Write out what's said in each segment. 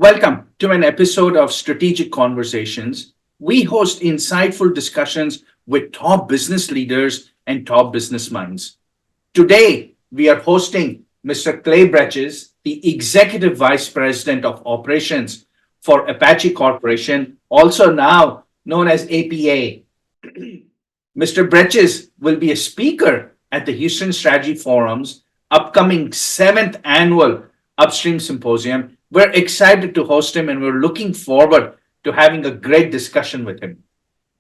Welcome to an episode of Strategic Conversations. We host insightful discussions with top business leaders and top business minds. Today, we are hosting Mr. Clay Bretches, the Executive Vice President of Operations for Apache Corporation, also now known as APA. Mr. Bretches will be a speaker at the Houston Strategy Forum's upcoming 7th annual Upstream Symposium. We're excited to host him and we're looking forward to having a great discussion with him.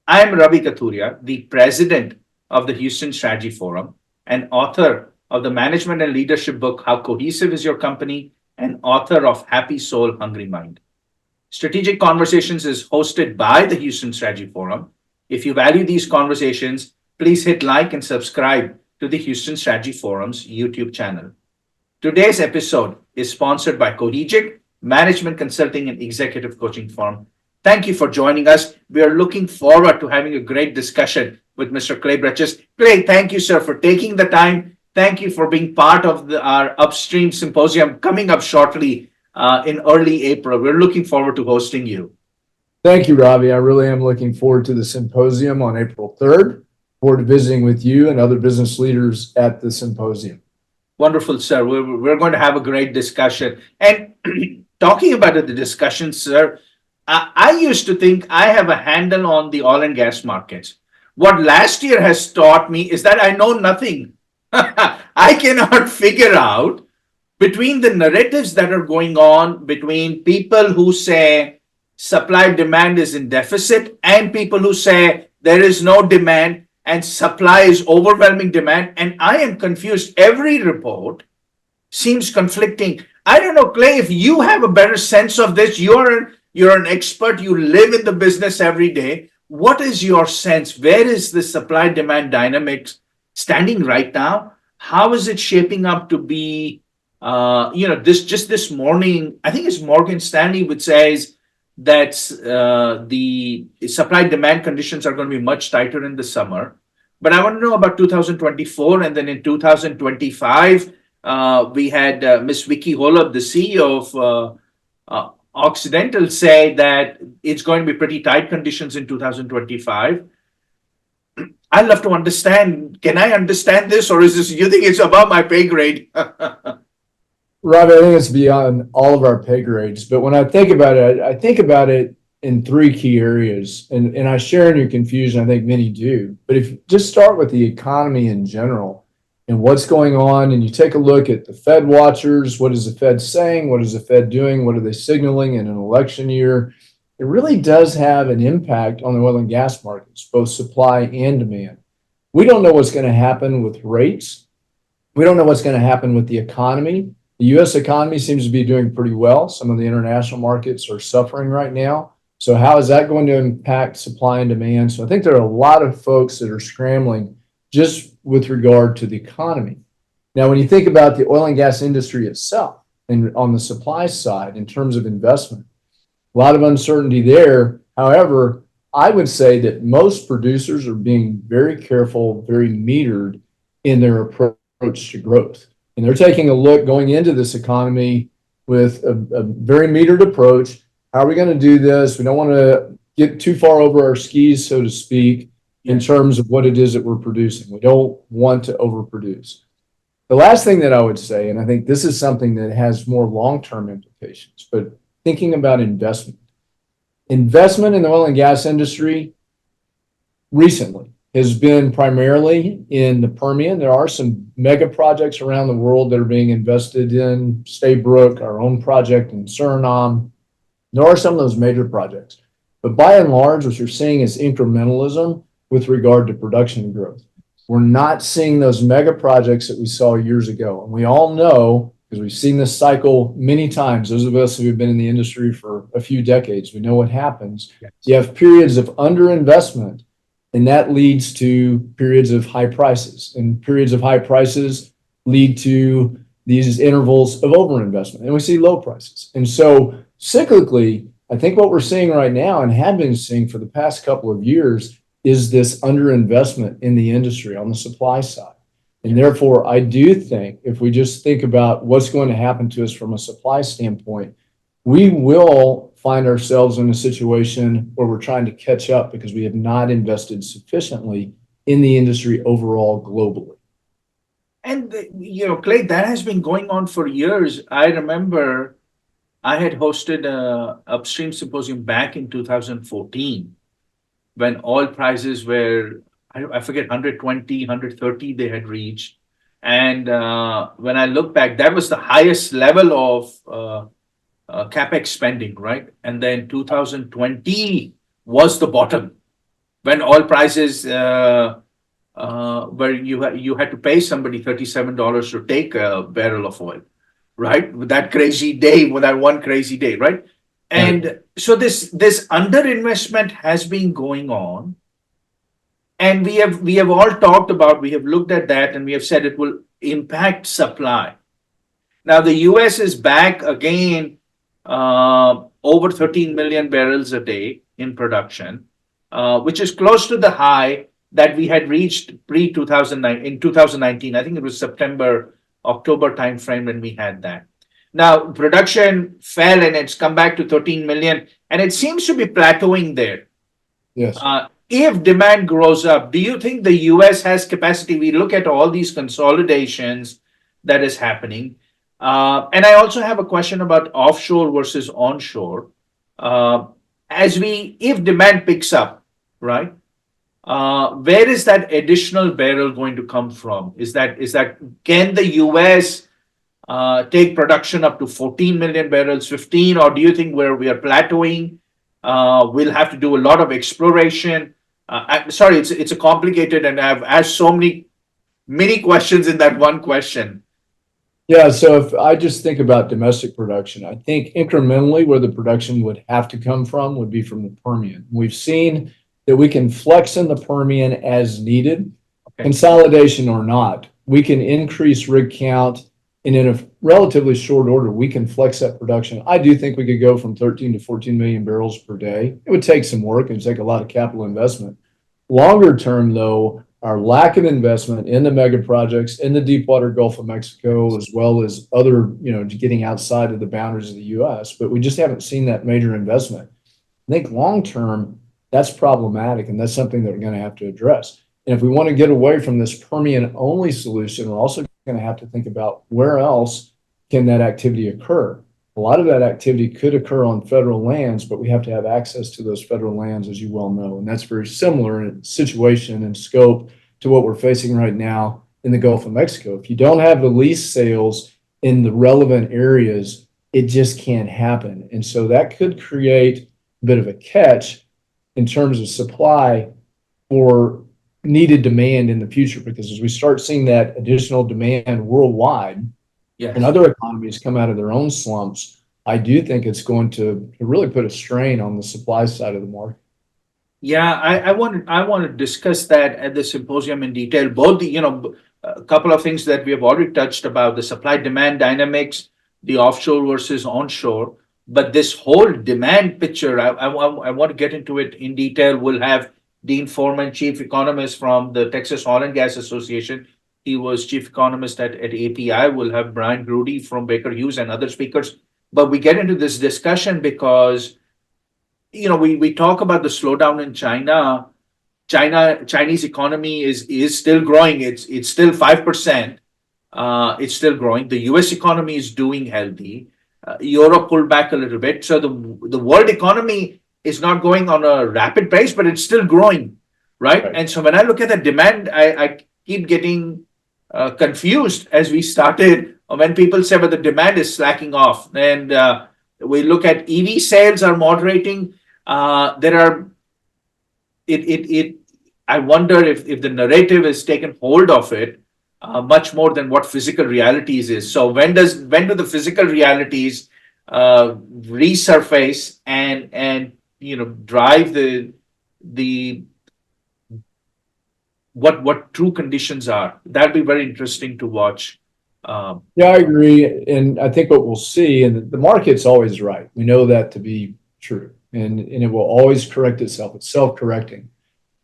I'm Ravi Kathuria, the president of the Houston Strategy Forum and author of the management and leadership book, How Cohesive is Your Company, and author of Happy Soul, Hungry Mind. Strategic Conversations is hosted by the Houston Strategy Forum. If you value these conversations, please hit like and subscribe to the Houston Strategy Forum's YouTube channel. Today's episode is sponsored by Cohegic, management consulting and executive coaching firm. Thank you for joining us. We are looking forward to having a great discussion with Mr. Clay Bretches. Clay, thank you, sir, for taking the time. Thank you for being part of our Upstream Symposium coming up shortly in early April. We're looking forward to hosting you. Thank you, Ravi. I really am looking forward to the symposium on April 3rd. Forward to visiting with you and other business leaders at the symposium. Wonderful, sir. We're going to have a great discussion. And talking about the discussion, sir, I used to think I have a handle on the oil and gas markets. What last year has taught me is that I know nothing. I cannot figure out between the narratives that are going on between people who say supply demand is in deficit and people who say there is no demand and supply is overwhelming demand. And I am confused. Every report seems conflicting. I don't know, Clay, if you have a better sense of this, you're an expert, you live in the business every day. What is your sense? Where is the supply demand dynamics standing right now? How is it shaping up to be, this morning, I think it's Morgan Stanley which says that the supply demand conditions are going to be much tighter in the summer. But I want to know about 2024, and then in 2025, we had Miss Vicky Holub, the CEO of Occidental, say that it's going to be pretty tight conditions in 2025. I'd love to understand. Can I understand this, or is this, you think it's above my pay grade? Ravi, I think it's beyond all of our pay grades. But when I think about it in three key areas, and I share in your confusion, I think many do. But if you just start with the economy in general and what's going on, and you take a look at the Fed watchers, what is the Fed saying? What is the Fed doing? What are they signaling in an election year? It really does have an impact on the oil and gas markets, both supply and demand. We don't know what's going to happen with rates. We don't know what's going to happen with the economy. The U.S. economy seems to be doing pretty well. Some of the international markets are suffering right now. So how is that going to impact supply and demand? So I think there are a lot of folks that are scrambling just with regard to the economy. Now, when you think about the oil and gas industry itself and on the supply side in terms of investment, a lot of uncertainty there. However, I would say that most producers are being very careful, very metered in their approach to growth. And they're taking a look going into this economy with a very metered approach. How are we going to do this? We don't want to get too far over our skis, so to speak, in terms of what it is that we're producing. We don't want to overproduce. The last thing that I would say, and I think this is something that has more long-term implications, but thinking about investment in the oil and gas industry recently has been primarily in the Permian. There are some mega projects around the world that are being invested in. Staybrook, our own project in Surinam. There are some of those major projects. But by and large, what you're seeing is incrementalism with regard to production growth. We're not seeing those mega projects that we saw years ago. And we all know, because we've seen this cycle many times, those of us who have been in the industry for a few decades, we know what happens. Yes. You have periods of underinvestment, and that leads to periods of high prices. And periods of high prices lead to these intervals of overinvestment. And we see low prices. And so cyclically, I think what we're seeing right now and have been seeing for the past couple of years is this underinvestment in the industry on the supply side. And therefore, I do think if we just think about what's going to happen to us from a supply standpoint, we will find ourselves in a situation where we're trying to catch up because we have not invested sufficiently in the industry overall globally. And, Clay, that has been going on for years. I remember I had hosted a Upstream Symposium back in 2014 when oil prices were, I forget, 120, 130 they had reached. And when I look back, that was the highest level of capex spending, right? And then 2020 was the bottom when oil prices, where you had to pay somebody $37 to take a barrel of oil, right? With that crazy day, with that one crazy day, right? And so this underinvestment has been going on, and we have all talked about, we have looked at that, and we have said it will impact supply. Now the U.S. is back again, over 13 million barrels a day in production, which is close to the high that we had reached pre 2009 in 2019. I think it was September, October timeframe when we had that. Now production fell and it's come back to 13 million, and it seems to be plateauing there. Yes. If demand grows up, do you think the US has capacity? We look at all these consolidations that is happening. And I also have a question about offshore versus onshore. If demand picks up, right? Where is that additional barrel going to come from? Can the US take production up to 14 million barrels, 15, or do you think where we are plateauing? We'll have to do a lot of exploration. I'm sorry, it's a complicated, and I've asked so many questions in that one question. Yeah, so if I just think about domestic production, I think incrementally where the production would have to come from would be from the Permian. We've seen that we can flex in the Permian as needed, Okay. consolidation or not. We can increase rig count, and in a relatively short order, we can flex that production. I do think we could go from 13 to 14 million barrels per day. It would take some work. It would take a lot of capital investment. Longer term, though, our lack of investment in the mega projects in the deepwater Gulf of Mexico, as well as other, getting outside of the boundaries of the U.S., but we just haven't seen that major investment. I think long term, that's problematic, and that's something that we're going to have to address. And if we want to get away from this Permian only solution, we're also going to have to think about where else can that activity occur. A lot of that activity could occur on federal lands, but we have to have access to those federal lands, as you well know. And that's very similar in situation and scope to what we're facing right now in the Gulf of Mexico. If you don't have the lease sales in the relevant areas, it just can't happen. And so that could create a bit of a catch in terms of supply for needed demand in the future, because as we start seeing that additional demand worldwide, Yes. and other economies come out of their own slumps, I do think it's going to really put a strain on the supply side of the market. Yeah, I want to discuss that at the symposium in detail. Both a couple of things that we have already touched about, the supply demand dynamics, the offshore versus onshore, but this whole demand picture, I want to get into it in detail. We'll have Dean Foreman, chief economist from the Texas Oil and Gas Association. He was chief economist at API. We'll have Brian Grudy from Baker Hughes and other speakers. But we get into this discussion because, we talk about the slowdown in China. Chinese economy is still growing. It's still 5%. It's still growing. The US economy is doing healthy. Europe pulled back a little bit. So the world economy is not going on a rapid pace, but it's still growing, right? And so when I look at the demand, I keep getting confused as we started, when people say, but the demand is slacking off. And we look at EV sales are moderating. I wonder if the narrative has taken hold of it much more than what physical realities is. So when do the physical realities resurface and drive the what true conditions are? That'd be very interesting to watch. Yeah, I agree. And I think what we'll see, and the market's always right. We know that to be true. And it will always correct itself. It's self-correcting.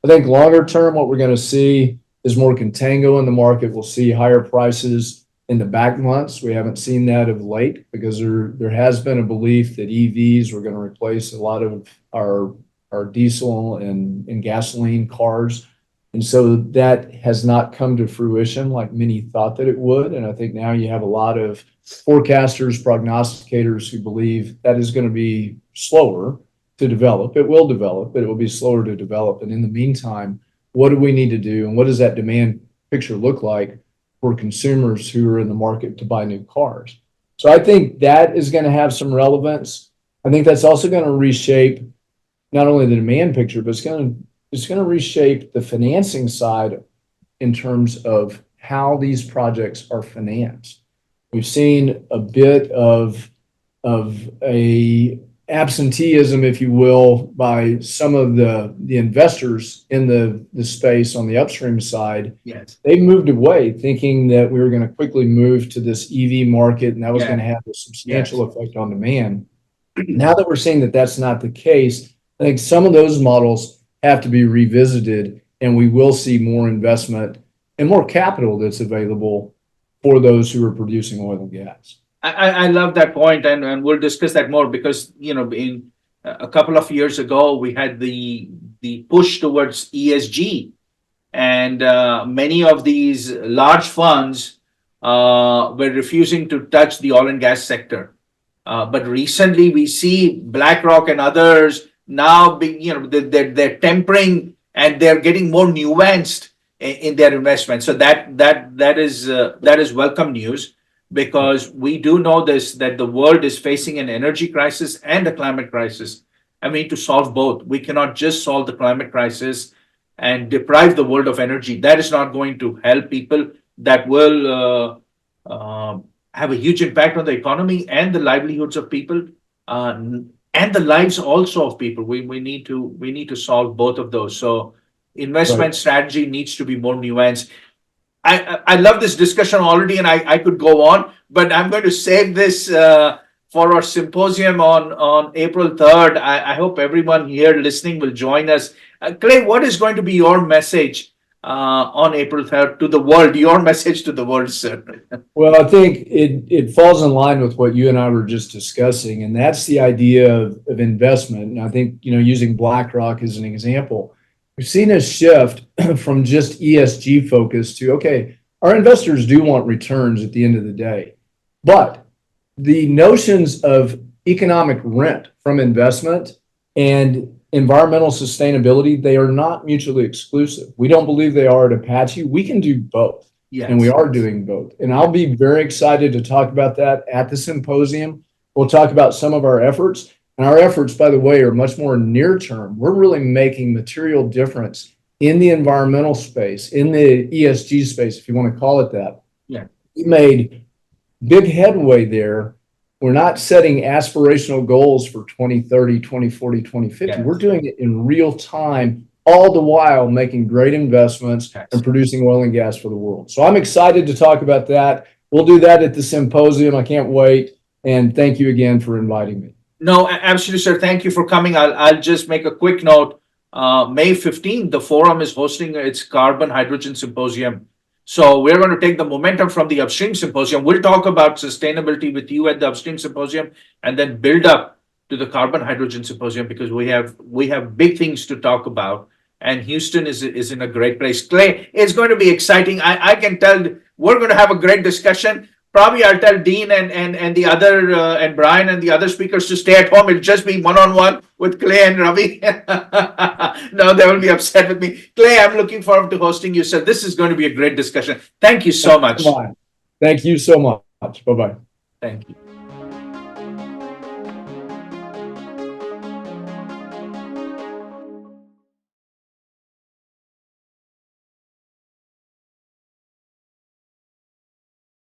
I think longer term, what we're going to see is more contango in the market. We'll see higher prices in the back months. We haven't seen that of late because there has been a belief that EVs were going to replace a lot of our diesel and gasoline cars. And so that has not come to fruition like many thought that it would. And I think now you have a lot of forecasters, prognosticators who believe that is going to be slower to develop. It will develop, but it will be slower to develop. And in the meantime, what do we need to do? And what does that demand picture look like for consumers who are in the market to buy new cars? So I think that is going to have some relevance. I think that's also going to reshape not only the demand picture, but it's going to reshape the financing side in terms of how these projects are financed. We've seen a bit of a absenteeism, if you will, by some of the investors in the space on the upstream side. Yes. They moved away thinking that we were going to quickly move to this EV market and that was going to have a substantial effect on demand. Now that we're seeing that that's not the case, I think some of those models have to be revisited, and we will see more investment and more capital that's available for those who are producing oil and gas. I love that point, and we'll discuss that more because, in a couple of years ago, we had the push towards ESG, and many of these large funds were refusing to touch the oil and gas sector. But recently, we see BlackRock and others now they're tempering and they're getting more nuanced in their investment. So that is welcome news, because we do know that the world is facing an energy crisis and a climate crisis, and we need to solve both. We cannot just solve the climate crisis and deprive the world of energy. That is not going to help people. That will have a huge impact on the economy and the livelihoods of people. And the lives also of people. We need to solve both of those. So investment strategy needs to be more nuanced. I love this discussion already, and I could go on, but I'm going to save this for our symposium on April 3rd. I hope everyone here listening will join us. Clay, what is going to be your message on April 3rd to the world? Your message to the world, sir. Well, I think it falls in line with what you and I were just discussing, and that's the idea of investment. And I think, using BlackRock as an example, we've seen a shift from just ESG focus to, okay, our investors do want returns at the end of the day, but the notions of economic rent from investment and environmental sustainability, they are not mutually exclusive. We don't believe they are at Apache. We can do both. Yes. And we are doing both. And I'll be very excited to talk about that at the symposium. We'll talk about some of our efforts. And our efforts, by the way, are much more near term. We're really making material difference in the environmental space, in the ESG space, if you want to call it that. Yeah. We made big headway there. We're not setting aspirational goals for 2030, 2040, 2050. Yes. We're doing it in real time, all the while making great investments and producing oil and gas for the world. So I'm excited to talk about that. We'll do that at the symposium. I can't wait. And thank you again for inviting me. No, absolutely, sir. Thank you for coming. I'll just make a quick note. May 15th, the forum is hosting its Carbon Hydrogen Symposium. So we're going to take the momentum from the Upstream Symposium. We'll talk about sustainability with you at the Upstream Symposium, and then build up to the Carbon Hydrogen Symposium, because we have big things to talk about. And Houston is in a great place. Clay, it's going to be exciting. I can tell we're going to have a great discussion. Probably I'll tell Dean and the other and Brian and the other speakers to stay at home. It'll just be one-on-one with Clay and Ravi. No, they will be upset with me. Clay, I'm looking forward to hosting you, sir. This is going to be a great discussion. Thank you so much. Thank you so much. Bye-bye. Thank you.